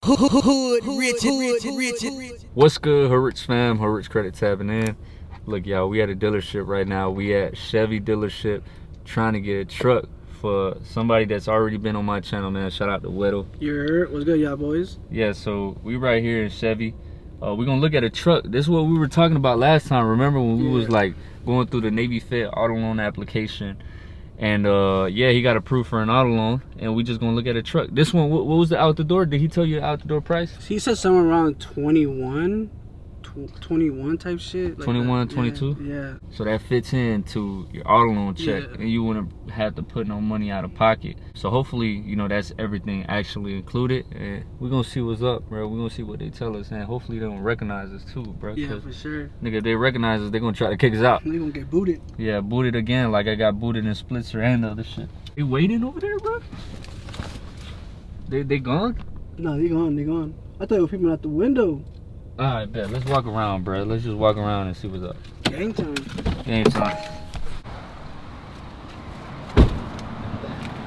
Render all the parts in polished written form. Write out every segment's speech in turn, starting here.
What's good, Hood Rich fam? Hood Rich Credit tapping in. Look, y'all, we at a dealership right now. We at Chevy dealership trying to get a truck for somebody that's already been on my channel, man. Shout out to Weddle. What's good, y'all boys? Yeah, so we right here in Chevy. We're gonna look at a truck. This is what we were talking about last time. Remember when we was like going through the Navy Fed auto loan application? And yeah, he got approved for an auto loan, and we just gonna look at a truck. This one, what was the out the door? Did he tell you the out the door price? He said somewhere around 21 type shit. Like 21, 22? Yeah. So that fits into your auto loan check, and you wouldn't have to put no money out of pocket. So hopefully, you know, that's everything actually included. And we're gonna see what's up, bro. We're gonna see what they tell us, and hopefully they don't recognize us too, bro. Yeah, for sure. Nigga, if they recognize us, they're gonna try to kick us out. They gonna get booted. Yeah, booted again, like I got booted in Splitzer and the other shit. They waiting over there, bro? They gone? No, they gone. I thought it was people out the window. Alright, bet. Let's walk around, bro. Let's just walk around and see what's up. Gang time. Game time.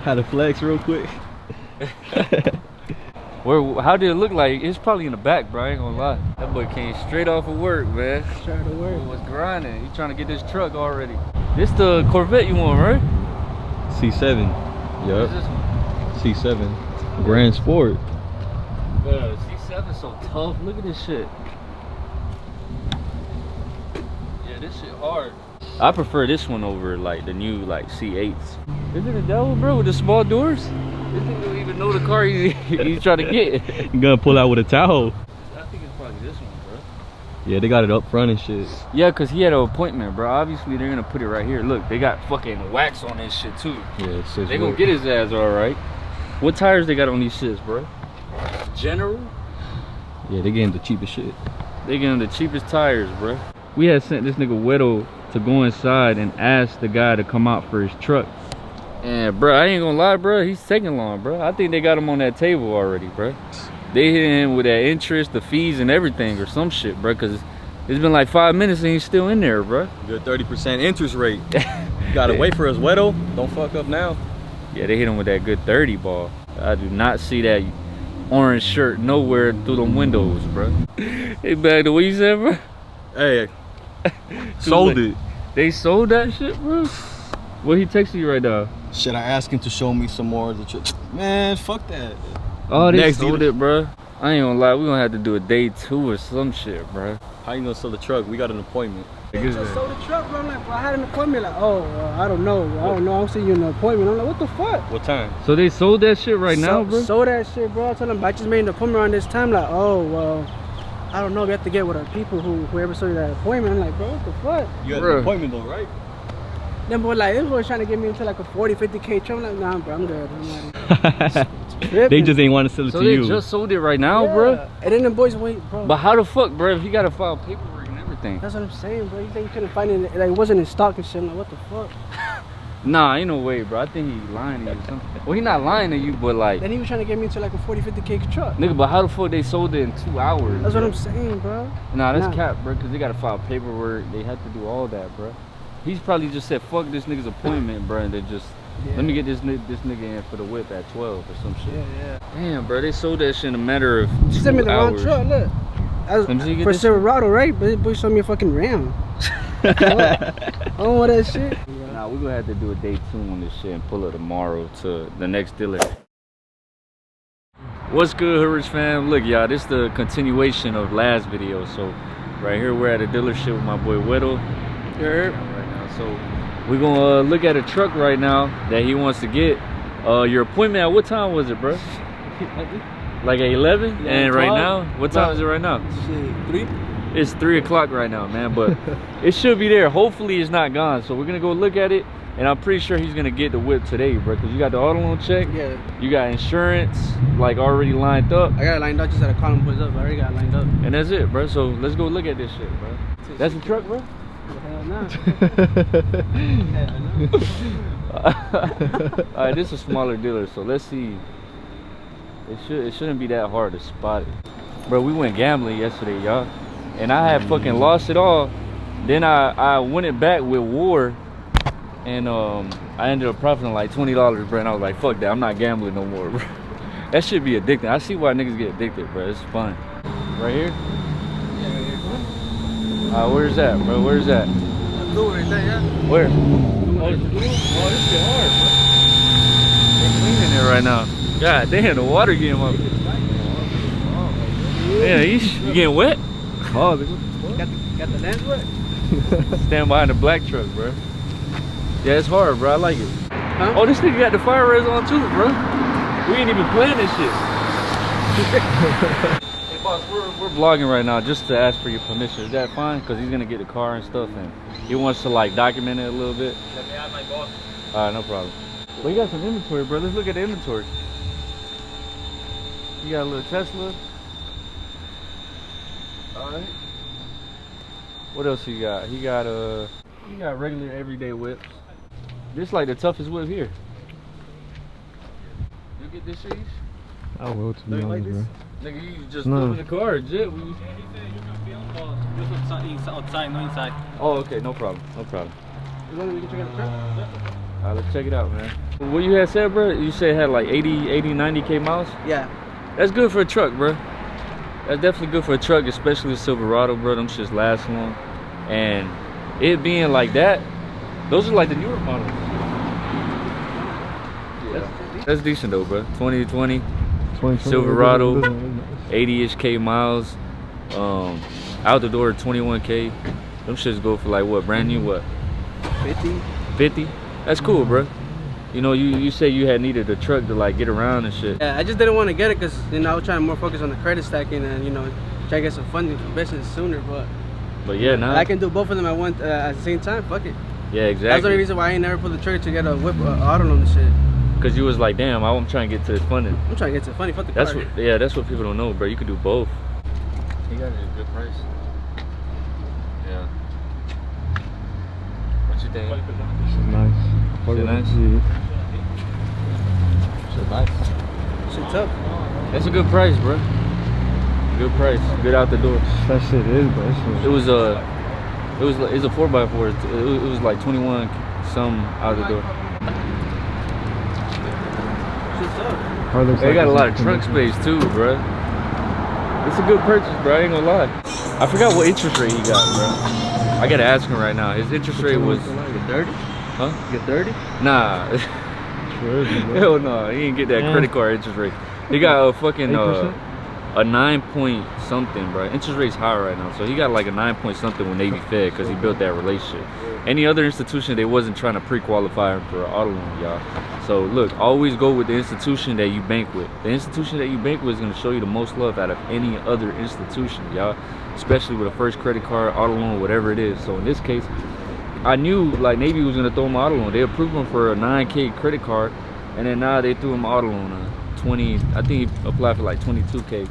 Had to flex real quick. How did it look like? It's probably in the back, bro. I ain't gonna lie. That boy came straight off of work, man. Trying to work. He was grinding. He trying to get this truck already. This the Corvette you want, right? C7. What is Yup. this one? C7. Grand Sport. C7 so tough. Look at this shit. Yeah, this shit hard. I prefer this one over like the new like C8s. Is it a devil, bro, with the small doors? This nigga don't even know the car he's trying to get. You gonna pull out with a towel. I think it's probably this one, bro. Yeah, they got it up front and shit. Yeah, cause he had an appointment, bro. Obviously they're gonna put it right here. Look, they got fucking wax on this shit too. Yeah, it says They gonna get his ass all right. What tires they got on these shits, bro? General? Yeah, they getting the cheapest shit. They getting the cheapest tires, bro. We had sent this nigga Weddle to go inside and ask the guy to come out for his truck. And bro, I ain't gonna lie, bro, he's taking long, bro. I think they got him on that table already, bro. They hit him with that interest, the fees and everything or some shit, bro, cause it's been like 5 minutes and he's still in there, bro. Good 30% interest rate. You gotta wait for us, Weddle. Don't fuck up now. Yeah, they hit him with that good 30 ball. I do not see that orange shirt nowhere through them windows, bro. Hey, back to what you said, bro? Hey, sold it. They sold that shit, bro? What he texting you right now? Should I ask him to show me some more of the truck? Man, fuck that. Oh, they Next sold dealer. it, bro. I ain't gonna lie, we gonna have to do a day 2 or some shit, bro. How you gonna sell the truck? We got an appointment. They just sold the truck, bro. I'm like, bro, I had an appointment. Like, oh, I don't know. I don't see you in an appointment. I'm like, what the fuck? What time? So they sold that shit right now, bro? Sold that shit, bro. I told them I just made an appointment around this time. Like, oh, well, I don't know. We have to get with our people whoever sold you that appointment. I'm like, bro, what the fuck? You had Bruh. an appointment though, right? Them boy like, this boy trying to get me into like a 40, 50K truck. I'm like, nah, bro, I'm good. I'm like, They just ain't want to sell it So to they you. just sold it right now, bro? And then the boys wait, bro. But how the fuck, bro, if he gotta file paperwork and everything? That's what I'm saying, bro. You think you couldn't find it? Like, it wasn't in stock and shit. I'm like, what the fuck? Nah, ain't no way, bro. I think he lying to you or something. Well, he not lying to you, but like, Then he was trying to get me into like a 40, 50K truck. nigga, but how the fuck they sold it in 2 hours? That's what bro? I'm saying, bro. Nah, that's Nah. cap, bro, because they gotta file paperwork. They have to do all that, bro. He's probably just said, fuck this nigga's appointment, bro, and they just, let me get this nigga in for the whip at 12 or some shit. Yeah. Damn, bro, they sold that shit in a matter of 2 She sent me the wrong hours. truck, look. Let me see you get For this Silverado, right? But this boy showed me a fucking Ram. I don't want that shit. Nah, we're gonna have to do a day 2 on this shit and pull it tomorrow to the next dealer. What's good, Hood Rich fam? Look, y'all, this is the continuation of last video. So right here we're at a dealership with my boy Weddle. Right now. So we're gonna look at a truck right now that he wants to get. Your appointment at what time was it, bro? Like at 11? Yeah, and right 12. now? What time is it right now? Shit, 3? It's 3 o'clock right now, man, but it should be there. Hopefully it's not gone. So we're gonna go look at it, and I'm pretty sure he's gonna get the whip today, bro, because you got the auto loan check, Yeah. you got insurance like already lined up, I got it lined up, just had to call them boys up. I already got it lined up. and that's it, bro. So let's go look at this shit, bro. That's the truck, bro? Hell nah. All right, this is a smaller dealer, so let's see. It shouldn't be that hard to spot it, bro. We went gambling yesterday, y'all, and I had fucking lost it all. Then I won it back with War, and I ended up profiting like $20, bro. And I was like, fuck that, I'm not gambling no more, bro. That should be addicting. I see why niggas get addicted, bro. It's fun. Right here? Where's that, bro? Where's that? Where? Oh, this shit hard, bro. They're cleaning it right now. God damn, the water getting up. Yeah, you getting wet? Oh, Got the lens wet? stand behind the black truck, bro. Yeah, it's hard, bro. I like it. Huh? Oh, this nigga got the fire res on too, bro. We ain't even playing this shit. Hey, boss, we're vlogging right now just to ask for your permission. Is that fine? Because he's gonna get the car and stuff, and he wants to like document it a little bit. Let me have my boss. All right, no problem. Well, you got some inventory, bro. Let's look at the inventory. You got a little Tesla. All right. What else he got? He got regular everyday whips. This like the toughest whip here. You get this shit? I will, to be honest, bro. Nigga, you just threw in the car, Jet. Outside, no inside. Oh, okay, no problem, no problem. You want me to check out the truck? All right, let's check it out, man. What you had said, bro? You said it had like 80, 90K miles? Yeah. That's good for a truck, bro. That's definitely good for a truck, especially a Silverado, bro. Them shits last long. And it being like that, those are like the newer models. Yeah. That's decent though, bro. 2020 Silverado, 80-ish K miles. Out the door 21K. Them shits go for like what? Brand new what? 50. 50? That's cool, bro. You know, you say you had needed a truck to like get around and shit. Yeah, I just didn't want to get it because, you know, I was trying to more focus on the credit stacking and, you know, try to get some funding for business sooner. But yeah, now I can do both of them at the same time. Fuck it. Yeah, exactly. That's the only reason why I ain't never pulled the trigger to get a whip auto loan and shit. Cause you was like, damn, I'm trying to get to this funding. I'm trying to get to funny. Fuck the That's car. what, yeah, that's what people don't know, bro. You could do both. He got it at a good price. Yeah. What you think? This is nice. Shit nice? Shit nice. Shit tough. That's a good price, bro. Good price. Good out the door. That shit is, bro. It was a 4x4. It was like 21 some out the door. Shit tough. They got a lot of trunk space too, bro. It's a good purchase, bro. I ain't gonna lie. I forgot what interest rate he got, bro. I gotta ask him right now. His interest rate was. Get dirty? Huh? Get dirty? Nah. Hell no. He didn't get that credit card interest rate. He got a fucking a 9 point something, bro. Interest rate's high right now, so he got like a 9 point something with Navy Fed because he built that relationship. Any other institution, they wasn't trying to pre-qualify him for an auto loan, y'all. So look, always go with the institution that you bank with. The institution that you bank with is gonna show you the most love out of any other institution, y'all. Especially with a first credit card, auto loan, whatever it is. So in this case, I knew like Navy was gonna throw him an auto loan. They approved him for a 9K credit card, and then now they threw him an auto loan. 20, I think he applied for like 22K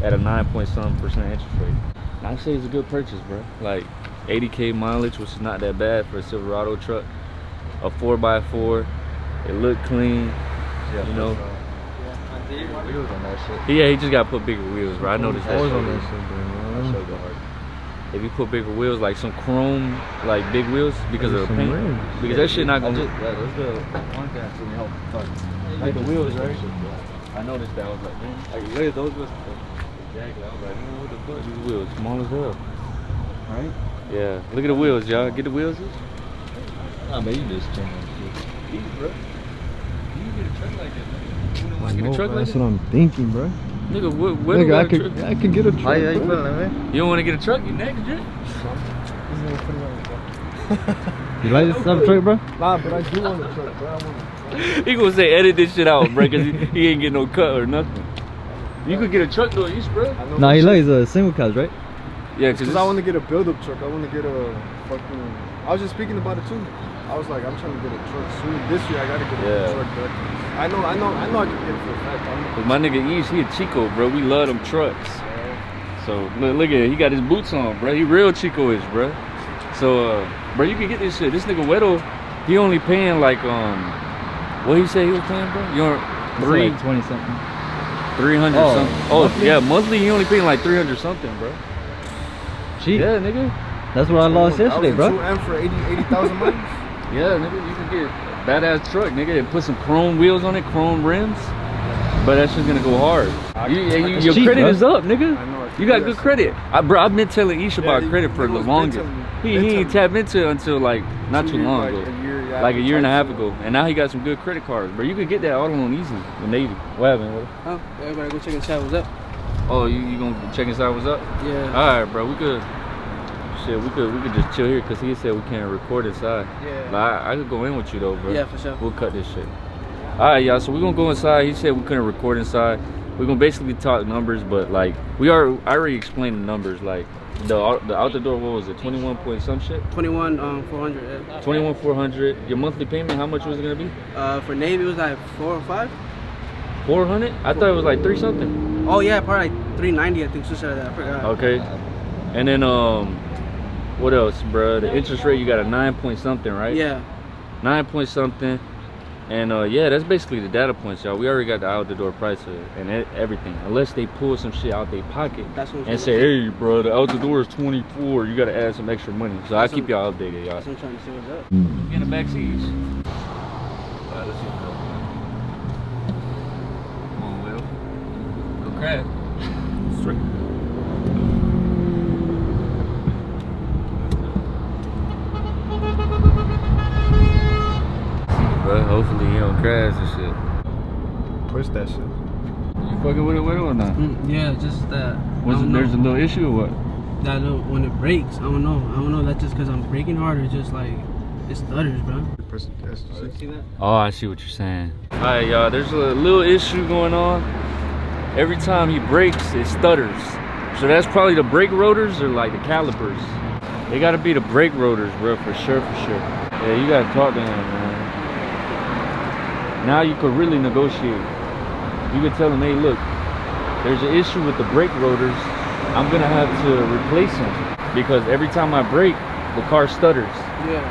at a 9 point some percent interest rate. I say it's a good purchase, bro. Like 80K mileage, which is not that bad for a Silverado truck. A 4x4, it looked clean, you know. Wheels on that shit. Yeah, he just got to put bigger wheels, bro. I noticed that. On that shit, bro. If you put bigger wheels, like some chrome, like big wheels, because of the paint, because that shit not gonna. Let's do one thing to help. Like the wheels, right? I noticed that. I was like, man, like, look at those wheels. Exactly. I was like, man, what the fuck? These wheels, small as hell. Right? Yeah. Look at the wheels, y'all. Get the wheels. Nah, man, you just change that These, bro. You can get a truck like that, man. You shit. want to get a truck like That's that? what I'm thinking, bro. Nigga, what Nigga, I could get a truck. How you bro. feeling, man? You don't want to get a truck? You next, Jit? You like this type of truck, bro? Nah, but I do want a truck, bro. He gonna say edit this shit out, bro, cause he ain't get no cut or nothing. You could get a truck though, you bro. Nah, he likes a single cab, right? Yeah, Because I want to get a build-up truck. I want to get a fucking. I was just speaking about it too. I was like, I'm trying to get a truck soon. This year, I gotta get a truck. But I know I can get it for a fact. Cause my nigga East, he a Chico, bro. We love them trucks. So look at it. He got his boots on, bro. He real Chico-ish, bro. So, bro, you can get this shit. This nigga Weddle, he only paying like what he say he was paying, bro? You know, 20 something. 300 something. Oh monthly? Yeah, monthly he only paying like 300 something, bro. Cheap. Yeah, nigga. That's what I lost yesterday, bro. 2M for 80,000 miles. Yeah, nigga, you can get a badass truck, nigga, and put some chrome wheels on it, chrome rims. But that's just gonna go hard. Your cheap, credit bro. is up, nigga. I know. You got good credit. Bro, I've been telling Ish about credit for the longest. He ain't tapped into it until like not too long ago. Like a year and a half ago. And now he got some good credit cards, bro. You could get that auto loan easily with Navy. What happened? Oh, everybody go check inside what's up. Oh, you gonna check inside what's up? Yeah. Alright, bro, we could just chill here because he said we can't record inside. Yeah. Like, I could go in with you though, bro. Yeah, for sure. We'll cut this shit. Alright, y'all, so we're gonna go inside. He said we couldn't record inside. We're gonna basically talk numbers, but like I already explained the numbers. Like the out the door, what was it, 21 point some shit? 21,400. Yeah. 21,400. Your monthly payment, how much was it gonna be? For Navy it was like 4 or 5. 400? I thought it was like 3 something. Oh yeah, probably like 390. I think so. Said that. I forgot. Okay. And then what else, bro? The interest rate, you got a 9 point something, right? Yeah. 9 point something. And yeah, that's basically the data points, y'all. We already got the out the door price and everything. Unless they pull some shit out their pocket That's what I'm and saying. say, hey, bro, the out the door is 24. You gotta add some extra money. So I keep y'all updated, y'all. That's what I'm trying to see what's up. Get in the back seats. Alright, let's see what's up. Come on, Will. Go crack. Straight. Bro, hopefully he don't crash and shit. Push that shit. You fucking with it or not? Yeah, just that. There's a little issue or what? That little, when it breaks, I don't know. That's just because I'm braking hard or just like it stutters, bro. Press the gas. You see that? Oh, I see what you're saying. Alright, y'all, there's a little issue going on. Every time he brakes, it stutters. So that's probably the brake rotors or like the calipers. They gotta be the brake rotors, bro, for sure. Yeah, you gotta talk to him, man. Now you could really negotiate. You could tell him, hey, look, there's an issue with the brake rotors. I'm gonna have to replace them because every time I brake, the car stutters. Yeah.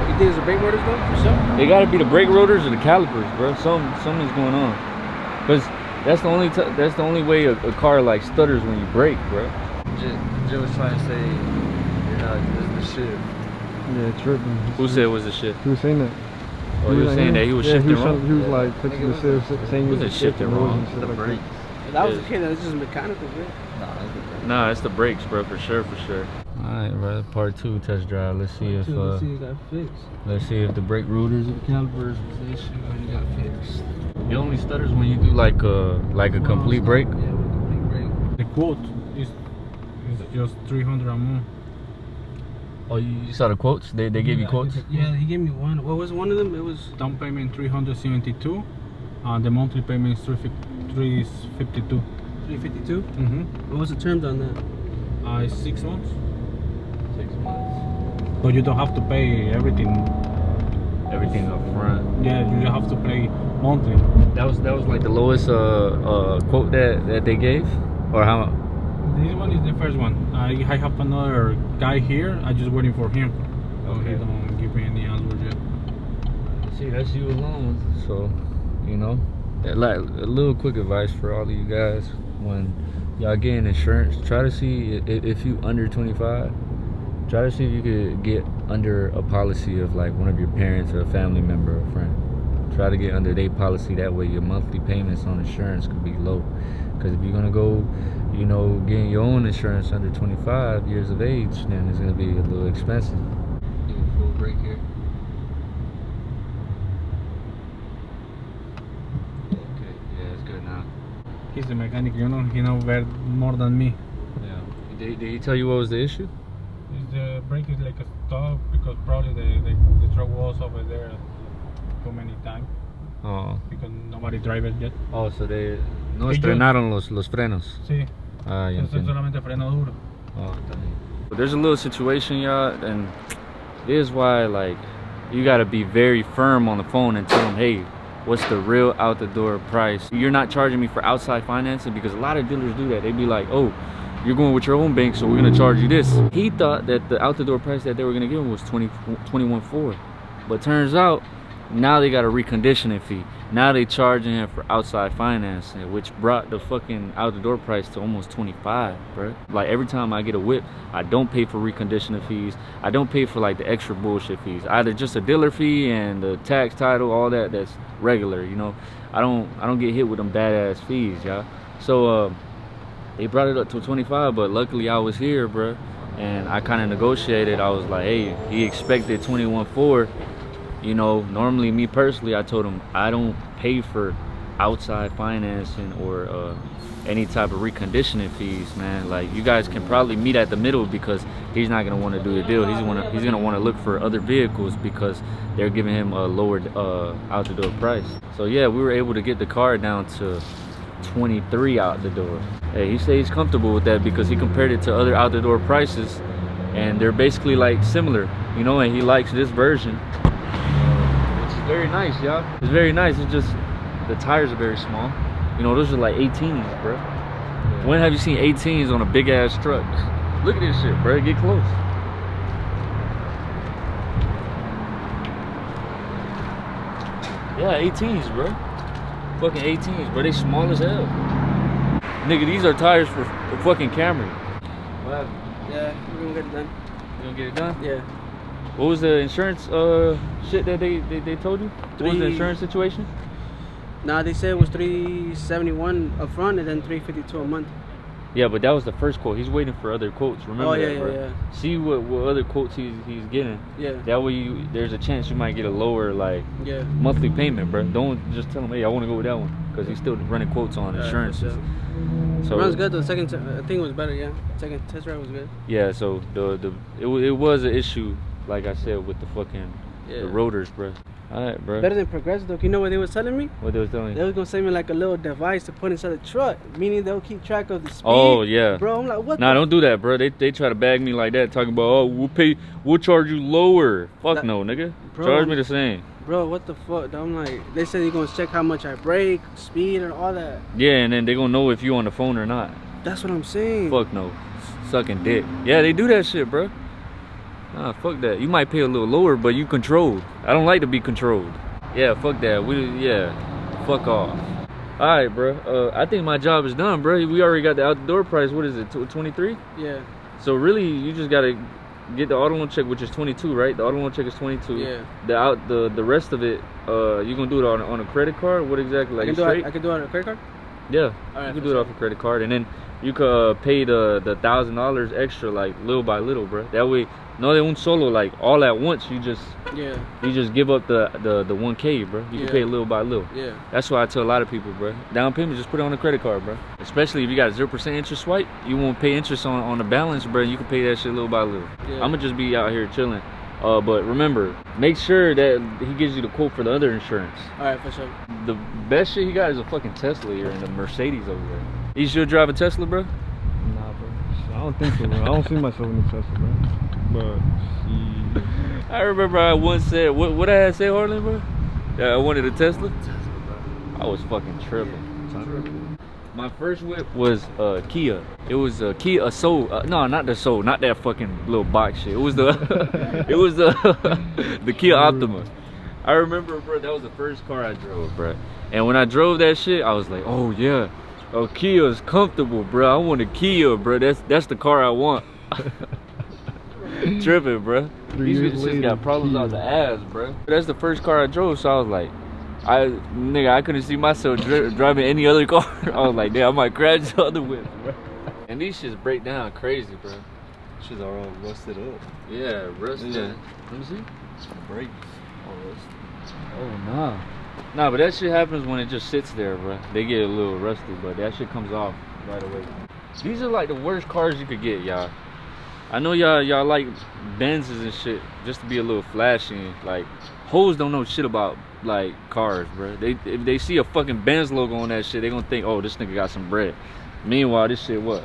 You think it's the brake rotors though? For sure. They gotta be the brake rotors or the calipers, bro. Something's going on. Cause that's the only way a car like stutters when you brake, bro. Jill was trying to say, this is the shit. Yeah, tripping. Who said it was the shit? He was saying that. Oh, he was saying that he was shifting wrong? He was like touching the shift, saying he Wasn't was shifting wrong. and shit The like brake. If that was the case, that's just mechanical, bro. Nah, it's the brakes, bro, for sure. Alright, bro, part 2 test drive. Let's see if Let's see if that fixed. let's see if the brake rotors or the calipers was the issue and it got fixed. It only stutters when you do like a complete brake. Yeah, with a complete brake. The quote is just 300 a month. Oh, you saw the quotes? They gave you quotes? Yeah, he gave me one. What was one of them? It was Down payment 372, and the monthly payment is 352. 352. Mm-hmm. What was the terms on that? It's 6 months, 6 months. but you don't have to pay everything. Everything up front. Yeah, you have to pay monthly. That was like the lowest quote that they gave, or how? This one is the first one. I have another guy here. I just waiting for him. Okay. He don't give me any answer yet. See, that's you alone. So, you know, like a little quick advice for all of you guys: when y'all getting insurance, try to see if you under 25. Try to see if you could get under a policy of like one of your parents or a family member or friend. Try to get under their policy. That way, your monthly payments on insurance could be low. Because if you're gonna go, you know, getting your own insurance under 25 years of age, then it's gonna be a little expensive. Do a full break here. Okay, yeah, it's good now. He's the mechanic, you know. He knows more than me. Yeah. Did he tell you what was the issue? The brake is like a stop because probably the truck was over there too many times Oh. because nobody drive it yet. Oh, so they no Sí, estrenaron los frenos. Sí, Ah, ya es entiendo. solamente freno duro. Oh, but there's a little situation, y'all, and this is why, like, you gotta be very firm on the phone and tell them, hey, what's the real out the door price? You're not charging me for outside financing, because a lot of dealers do that. They be like, oh, you're going with your own bank, so we're gonna charge you this. He thought that the out the door price that they were gonna give him was 21.4, but turns out now they got a reconditioning fee. Now they charging him for outside financing, which brought the fucking out the door price to almost 25, bro. Like every time I get a whip, I don't pay for reconditioning fees. I don't pay for like the extra bullshit fees. Either just a dealer fee and the tax title, all that, that's regular, you know. I don't get hit with them badass fees, y'all. So they brought it up to 25, but luckily I was here, bro, and I kind of negotiated. I was like, hey, he expected 21.4. You know, normally me personally, I told him I don't pay for outside financing or any type of reconditioning fees, man. Like, you guys can probably meet at the middle, because he's not gonna want to do the deal. He's gonna want to look for other vehicles because they're giving him a lowered out the door price. So yeah, we were able to get the car down to 23 out the door. Hey, he says he's comfortable with that because he compared it to other out the door prices, and they're basically like similar, you know. And he likes this version, which is very nice, y'all. It's very nice. It's just the tires are very small. You know, those are like 18s, bro. Yeah. When have you seen 18s on a big ass truck? Look at this shit, bro. Get close. Yeah, 18s, bro. Fucking 18s, bro. They small as hell. Nigga, these are tires for fucking Camry. What happened? Yeah, we're gonna get it done. You gonna get it done? Yeah. What was the insurance shit that they told you? What was the insurance situation? Nah, they said it was $371 up front and then $352 a month. Yeah, but that was the first quote. He's waiting for other quotes. Remember that, bro? Yeah. See what other quotes he's getting. Yeah. That way there's a chance you might get a lower monthly payment, bro. Don't just tell him, hey, I want to go with that one, because he's still running quotes on insurance. Sure. So runs good. The second, I think it was better. Yeah, second test drive was good. Yeah. So it was an issue, like I said, with the fucking the rotors, bro. All right, bro. Better than Progressive, though. You know what they were telling me? What they was telling you? They was gonna send me like a little device to put inside the truck, meaning they'll keep track of the speed. Oh yeah, bro. I'm like, what? Nah, don't do that, bro. They try to bag me like that, talking about, oh, we'll charge you lower. Fuck no, nigga. Bro, Charge me the same. Bro, what the fuck? I'm like, they said they're gonna check how much I brake, speed, and all that. Yeah, and then they gonna know if you on the phone or not. That's what I'm saying. Fuck no, sucking dick. Yeah, they do that shit, bro. Nah, fuck that. You might pay a little lower, but you controlled. I don't like to be controlled. Yeah, fuck that. Fuck off. All right, bro. I think my job is done, bro. We already got the out the door price. What is it? 23? Yeah. So really, you just gotta get the auto loan check, which is 22, right? The auto loan check is 22. Yeah. The rest of it, you gonna do it on a credit card? What exactly? Like I can do it on a credit card. Yeah. All right, you can do it off a credit card, and then you could pay the $1,000 extra, like little by little, bro. That way, no de un solo, like all at once. You just give up the 1K, bro. You can pay little by little. Yeah. That's why I tell a lot of people, bro. Down payment, just put it on a credit card, bro. Especially if you got 0% interest swipe, you won't pay interest on the balance, bro. You can pay that shit little by little. Yeah. I'm gonna just be out here chilling. But remember, make sure that he gives you the quote for the other insurance. All right, for sure. The best shit he got is a fucking Tesla here and a Mercedes over there. You should drive a Tesla, bro? Nah, bro. I don't think so, bro. I don't see myself in a Tesla, bro. But I remember I once said, what I had said, Harlan, bro? Yeah, I wanted a Tesla. I was fucking tripping. My first whip was Kia. It was a Kia Soul. No, not the Soul, not that fucking little box shit. It was the the Kia Optima. I remember, bro, that was the first car I drove, bro. And when I drove that shit, I was like, oh yeah, Kia is comfortable, bro. I want a Kia, bro. That's the car I want. Tripping, bro. These bitches got problems out the ass, bro. That's the first car I drove, so I was like, I couldn't see myself driving any other car. I was like, damn, I might crash the other whip, bro. And these shits break down crazy, bro. shits are all rusted up. Yeah, rusted. Yeah. Let me see. Brakes all rusted. Oh nah. Nah, but that shit happens when it just sits there, bro. They get a little rusty, but that shit comes off right away. These are like the worst cars you could get, y'all. I know y'all like Benzes and shit just to be a little flashy. Like, hoes don't know shit about like cars, bro. If they see a fucking Benz logo on that shit, they gonna think, oh, this nigga got some bread. Meanwhile, this shit what?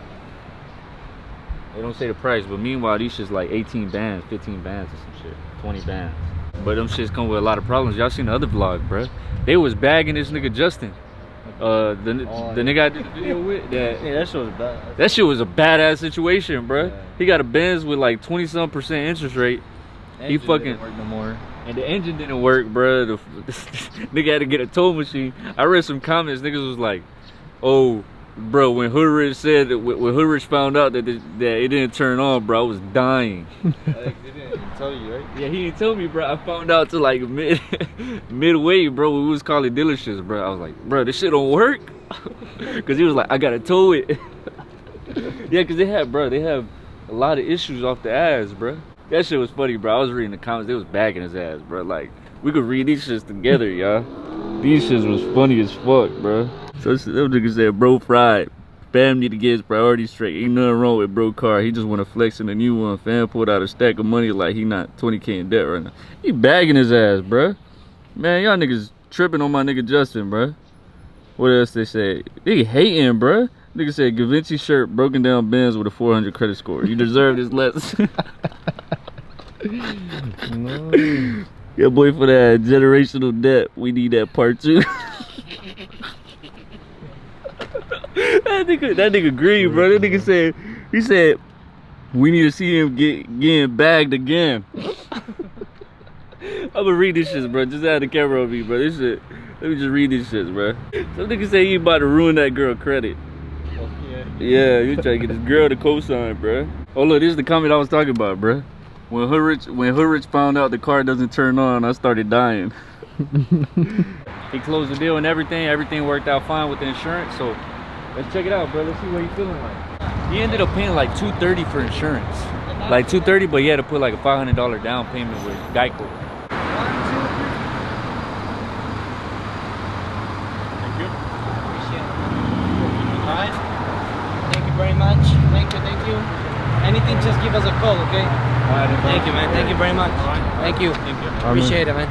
They don't say the price, but meanwhile, these shit's like 18 bands, 15 bands or some shit, 20 bands. But them shits come with a lot of problems. Y'all seen the other vlog, bro? They was bagging this nigga Justin. The nigga I did the video with. Yeah, that shit was bad. That shit was a badass situation, bro. Yeah. He got a Benz with like 20-some% interest rate. He fucking didn't work no more. And the engine didn't work, bro. Nigga had to get a tow machine. I read some comments. Niggas was like, "Oh, bro, when Hoodrich said when Hoodrich found out that it didn't turn on, bro, I was dying." They didn't tell you, right? Yeah, he didn't tell me, bro. I found out to like midway, bro. We was calling dealerships, bro. I was like, bro, this shit don't work. Cause he was like, I gotta tow it. Yeah, cause they have a lot of issues off the ass, bro. That shit was funny, bro. I was reading the comments. They was bagging his ass, bro. Like, we could read these shits together, y'all. These shits was funny as fuck, bro. So them niggas said, bro fried. Fam need to get his priorities straight. Ain't nothing wrong with bro car. He just want to flex in a new one. Fam pulled out a stack of money like he not 20K in debt right now. He bagging his ass, bro. Man, y'all niggas tripping on my nigga Justin, bro. What else they say? They hating, bro. Nigga said, Gavinci shirt, broken down Benz with a 400 credit score. You deserve this less. No. Yeah, boy, for that generational debt, we need that part 2. That nigga green, bro. That nigga said, he said, we need to see him getting bagged again. I'm gonna read this shit, bro. Just have the camera on me, bro. This shit, let me just read this shit, bro. Some nigga say he about to ruin that girl credit. Yeah, you trying to get this girl to co-sign, bro. Oh look, this is the comment I was talking about, bro. When Hoodrich found out the car doesn't turn on, I started dying. He closed the deal and everything. Everything worked out fine with the insurance. So let's check it out, bro. Let's see what he's feeling like. He ended up paying like $230 for insurance, like $230, but he had to put like a $500 down payment with Geico. Thank you. All right. Thank you very much. Thank you. Anything, just give us a call, okay? Thank you, man. Thank you very much. Thank you. Thank you. Appreciate it, man.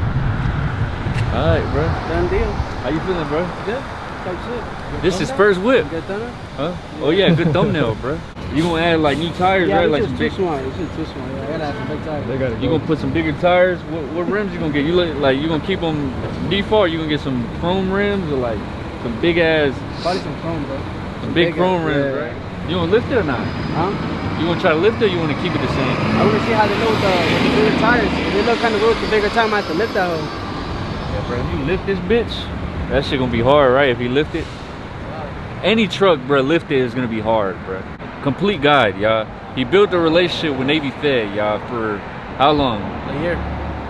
All right, bro. Done deal. How you feeling, bro? Good. Type shit. This is first whip. Good thumbnail? Huh? Oh yeah, good thumbnail, bro. You gonna add like new tires, Yeah, right? it's Like just some too big. small. It's just too small. Yeah, I gotta have some big tires. They got it. You gonna put some bigger tires? What rims you gonna get? You look like you gonna keep them default? You gonna get some chrome rims or like some big ass, Probably some chrome, bro. some big chrome rims, yeah. right? You gonna lift it or not? Huh? You gonna try to lift it or you wanna keep it the same? I wanna see how they look with the bigger tires. If they look kind of weird with the bigger tire, I might have to lift that hoe. Yeah, bro. If you lift this bitch, that shit gonna be hard, right? If you lift it. Any truck, bro, lifted is gonna be hard, bro. Complete guide, y'all. He built a relationship with Navy Fed, y'all, for how long?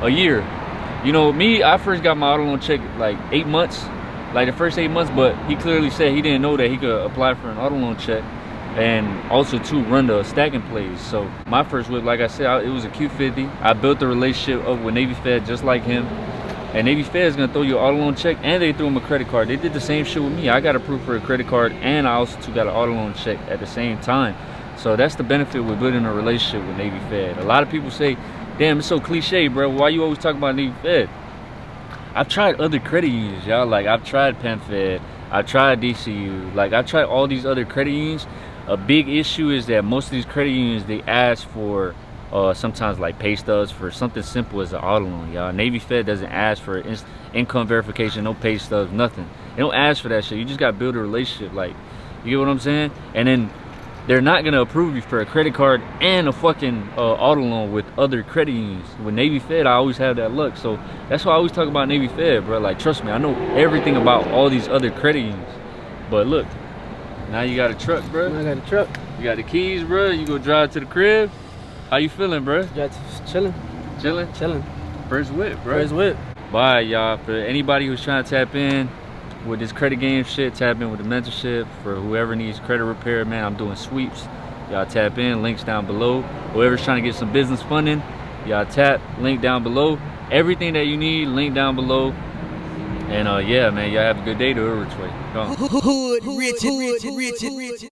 A year. You know, me, I first got my auto loan check like 8 months, like the first 8 months, but he clearly said he didn't know that he could apply for an auto loan check and also to run the stacking plays. So my first whip, like I said, it was a Q50. I built the relationship up with Navy Fed just like him. And Navy Fed is gonna throw you an auto loan check and they threw him a credit card. They did the same shit with me. I got approved for a credit card and I also got an auto loan check at the same time. So that's the benefit with building a relationship with Navy Fed. A lot of people say, damn, it's so cliche, bro. Why you always talk about Navy Fed? I've tried other credit unions, y'all. Like I've tried PenFed, I've tried DCU, like I've tried all these other credit unions. A big issue is that most of these credit unions, they ask for sometimes like pay stubs for something simple as an auto loan, y'all. Navy Fed doesn't ask for income verification, no pay stubs, nothing. They don't ask for that shit. You just got to build a relationship, like, you get what I'm saying? And then they're not gonna approve you for a credit card and a fucking auto loan with other credit unions. With Navy Fed, I always have that luck. So that's why I always talk about Navy Fed, bro. Like, trust me, I know everything about all these other credit unions. But look, now you got a truck, bro. I got a truck. You got the keys, bro. You go drive to the crib. How you feeling, bro? Just chilling. Chilling? First whip, bro. First whip. Bye, y'all. For anybody who's trying to tap in with this credit game shit, tap in with the mentorship. For whoever needs credit repair, man, I'm doing sweeps. Y'all tap in, links down below. Whoever's trying to get some business funding, y'all tap, link down below. Everything that you need, link down below. And yeah, man, y'all have a good day. The Hood Rich Way. Go on. Hood, rich.